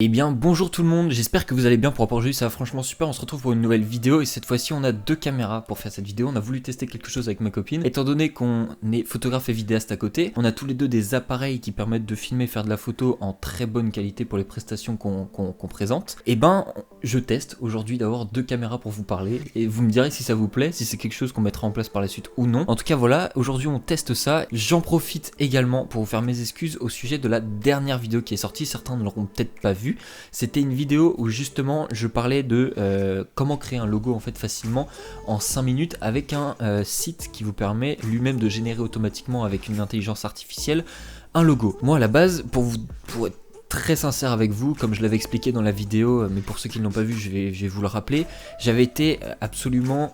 Eh bien bonjour tout le monde, j'espère que vous allez bien. Pour rapport aujourd'hui ça va franchement super, on se retrouve pour une nouvelle vidéo et cette fois-ci on a deux caméras pour faire cette vidéo. On a voulu tester quelque chose avec ma copine, étant donné qu'on est photographe et vidéaste à côté, on a tous les deux des appareils qui permettent de filmer et faire de la photo en très bonne qualité pour les prestations qu'on présente. Et ben je teste aujourd'hui d'avoir deux caméras pour vous parler et vous me direz si ça vous plaît, si c'est quelque chose qu'on mettra en place par la suite ou non. En tout cas voilà, aujourd'hui on teste ça. J'en profite également pour vous faire mes excuses au sujet de la dernière vidéo qui est sortie, certains ne l'auront peut-être pas vu. C'était une vidéo où justement je parlais de comment créer un logo en fait facilement en 5 minutes avec un site qui vous permet lui-même de générer automatiquement avec une intelligence artificielle un logo. Moi à la base, pour être très sincère avec vous, comme je l'avais expliqué dans la vidéo, mais pour ceux qui ne l'ont pas vu, je vais vous le rappeler, j'avais été absolument...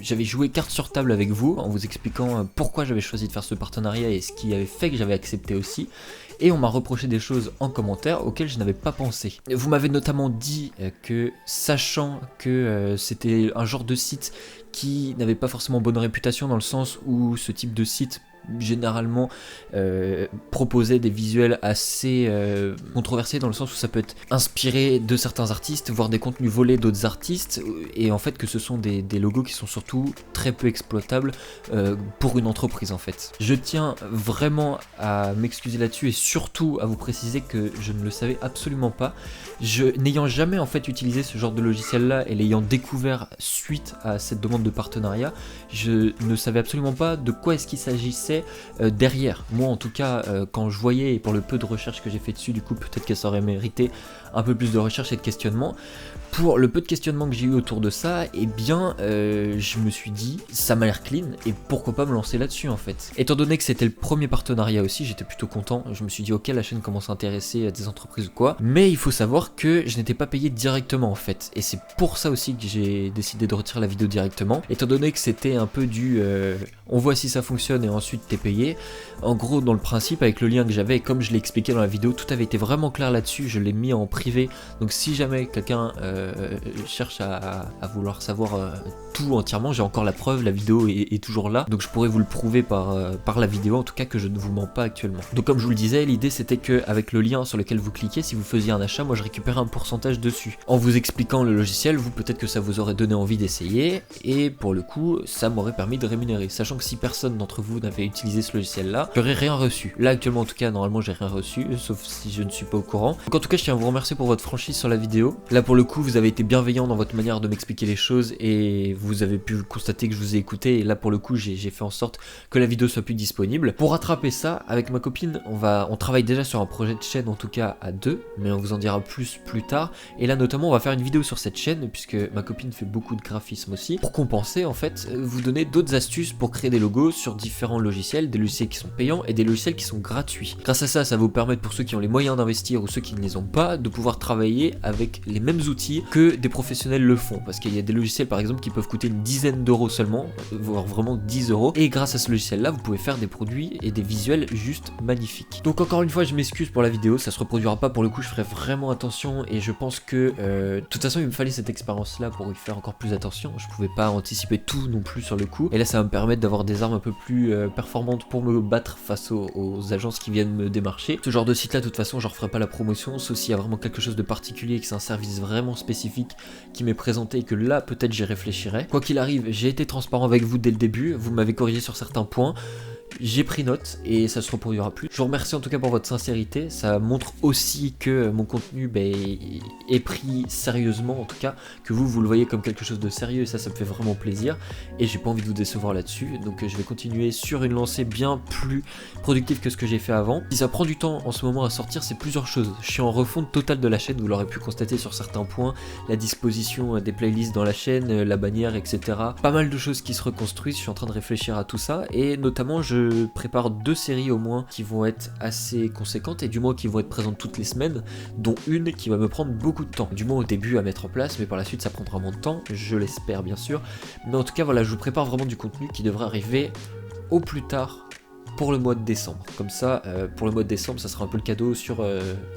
j'avais joué carte sur table avec vous, en vous expliquant pourquoi j'avais choisi de faire ce partenariat et ce qui avait fait que j'avais accepté aussi. Et on m'a reproché des choses en commentaire auxquelles je n'avais pas pensé. Vous m'avez notamment dit que, sachant que c'était un genre de site qui n'avait pas forcément bonne réputation, dans le sens où ce type de site généralement proposait des visuels assez controversés, dans le sens où ça peut être inspiré de certains artistes, voire des contenus volés d'autres artistes, et en fait que ce sont des logos qui sont surtout très peu exploitables pour une entreprise en fait. Je tiens vraiment à m'excuser là-dessus et surtout à vous préciser que je ne le savais absolument pas. N'ayant jamais en fait utilisé ce genre de logiciel là et l'ayant découvert suite à cette demande de partenariat, je ne savais absolument pas de quoi est-ce qu'il s'agissait derrière. Moi en tout cas quand je voyais, et pour le peu de recherche que j'ai fait dessus, du coup peut-être que ça aurait mérité un peu plus de recherche et de questionnement. Pour le peu de questionnement que j'ai eu autour de ça, eh bien je me suis dit ça m'a l'air clean et pourquoi pas me lancer là-dessus en fait. Étant donné que c'était le premier partenariat aussi, j'étais plutôt content. Je me suis dit ok, la chaîne commence à intéresser à des entreprises ou quoi, mais il faut savoir que je n'étais pas payé directement en fait, et c'est pour ça aussi que j'ai décidé de retirer la vidéo directement, étant donné que c'était un peu du on voit si ça fonctionne et ensuite t'es payé. En gros dans le principe, avec le lien que j'avais, et comme je l'ai expliqué dans la vidéo, tout avait été vraiment clair là-dessus. Je l'ai mis en privé, donc si jamais quelqu'un cherche à vouloir savoir tout entièrement, j'ai encore la preuve, la vidéo est toujours là, donc je pourrais vous le prouver par la vidéo, en tout cas que je ne vous mens pas actuellement. Donc comme je vous le disais, l'idée c'était que avec le lien sur lequel vous cliquez, si vous faisiez un achat, moi je récupérais un pourcentage dessus. En vous expliquant le logiciel, vous peut-être que ça vous aurait donné envie d'essayer, et pour le coup ça m'aurait permis de rémunérer, sachant que si personne d'entre vous n'avait utilisé ce logiciel là, j'aurais rien reçu. Là actuellement en tout cas, normalement j'ai rien reçu, sauf si je ne suis pas au courant. Donc en tout cas je tiens à vous remercier pour votre franchise sur la vidéo. Là pour le coup vous avez été bienveillant dans votre manière de m'expliquer les choses et vous avez pu constater que je vous ai écouté, et là pour le coup j'ai fait en sorte que la vidéo soit plus disponible. Pour rattraper ça, avec ma copine, on travaille déjà sur un projet de chaîne, en tout cas à deux, mais on vous en dira plus tard. Et là notamment on va faire une vidéo sur cette chaîne, puisque ma copine fait beaucoup de graphisme aussi, pour compenser en fait, vous donner d'autres astuces pour créer des logos sur différents logiciels, des logiciels qui sont payants et des logiciels qui sont gratuits. Grâce à ça, ça va vous permettre, pour ceux qui ont les moyens d'investir ou ceux qui ne les ont pas, de pouvoir travailler avec les mêmes outils que des professionnels le font, parce qu'il y a des logiciels par exemple qui peuvent coûter une dizaine d'euros seulement, voire vraiment 10 euros, et grâce à ce logiciel là vous pouvez faire des produits et des visuels juste magnifiques. Donc encore une fois je m'excuse pour la vidéo, ça se reproduira pas, pour le coup je ferai vraiment attention, et je pense que de toute façon il me fallait cette expérience là pour y faire encore plus attention. Je pouvais pas anticiper tout non plus sur le coup, et là ça va me permettre d'avoir des armes un peu plus performantes pour me battre face aux agences qui viennent me démarcher. Ce genre de site là de toute façon je referai pas la promotion, sauf s'il y a vraiment quelque chose de particulier, que c'est un service vraiment spécifique qui m'est présenté, et que là peut-être j'y réfléchirai. Quoi qu'il arrive, j'ai été transparent avec vous dès le début, vous m'avez corrigé sur certains points, j'ai pris note et ça se reproduira plus. Je vous remercie en tout cas pour votre sincérité, ça montre aussi que mon contenu est pris sérieusement, en tout cas que vous le voyez comme quelque chose de sérieux, et ça me fait vraiment plaisir, et j'ai pas envie de vous décevoir là-dessus, donc je vais continuer sur une lancée bien plus productive que ce que j'ai fait avant. Si ça prend du temps en ce moment à sortir, c'est plusieurs choses. Je suis en refonte totale de la chaîne, vous l'aurez pu constater sur certains points, la disposition des playlists dans la chaîne, la bannière, etc. Pas mal de choses qui se reconstruisent, je suis en train de réfléchir à tout ça, et notamment je prépare 2 séries au moins qui vont être assez conséquentes, et du moins qui vont être présentes toutes les semaines, dont une qui va me prendre beaucoup de temps, du moins au début à mettre en place, mais par la suite ça prendra moins de temps, je l'espère bien sûr. Mais en tout cas voilà, je vous prépare vraiment du contenu qui devrait arriver au plus tard pour le mois de décembre. Comme ça, pour le mois de décembre, ça sera un peu le cadeau sur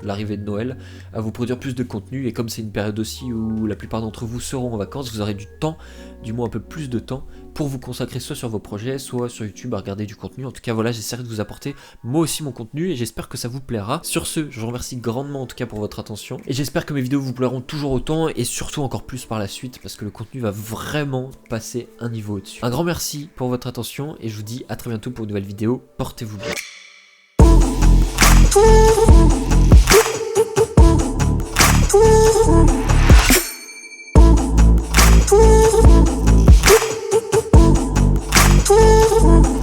l'arrivée de Noël, à vous produire plus de contenu, et comme c'est une période aussi où la plupart d'entre vous seront en vacances, vous aurez du temps, du moins un peu plus de temps, pour vous consacrer soit sur vos projets, soit sur YouTube à regarder du contenu. En tout cas voilà, j'essaierai de vous apporter moi aussi mon contenu et j'espère que ça vous plaira. Sur ce, je vous remercie grandement en tout cas pour votre attention et j'espère que mes vidéos vous plairont toujours autant et surtout encore plus par la suite parce que le contenu va vraiment passer un niveau au-dessus. Un grand merci pour votre attention et je vous dis à très bientôt pour une nouvelle vidéo. Portez-vous bien. Ooh.